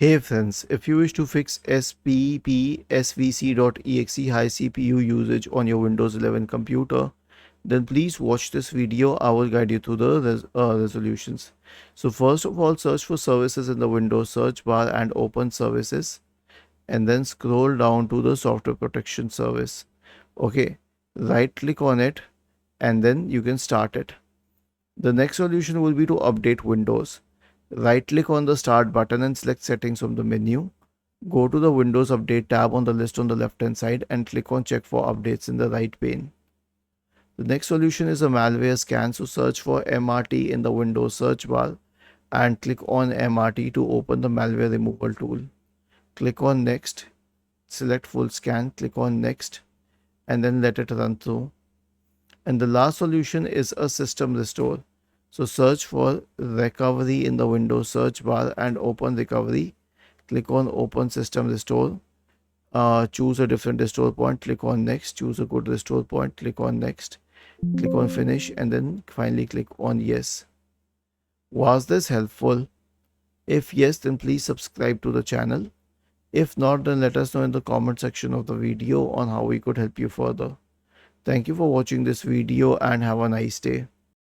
Hey friends, if you wish to fix Sppsvc.exe high CPU usage on your Windows 11 computer, then please watch this video. I will guide you through the resolutions. So first of all, search for services in the Windows search bar and open services, and then scroll down to the software protection service. Okay, right click on it and then you can start it. The next solution will be to update Windows. Right click on the start button and select settings from the menu. Go to the Windows Update tab on the list on the left hand side and click on check for updates in the right pane. The next solution is a malware scan, so search for MRT in the Windows search bar and click on MRT to open the malware removal tool. Click on next, select full scan, click on next and then let it run through. And the last solution is a system restore. So search for recovery in the Windows search bar and open recovery. Click on open system restore. Choose a different restore point. Click on next. Choose a good restore point. Click on next. Click on finish and then finally click on yes. Was this helpful? If yes, then please subscribe to the channel. If not, then let us know in the comment section of the video on how we could help you further. Thank you for watching this video and have a nice day.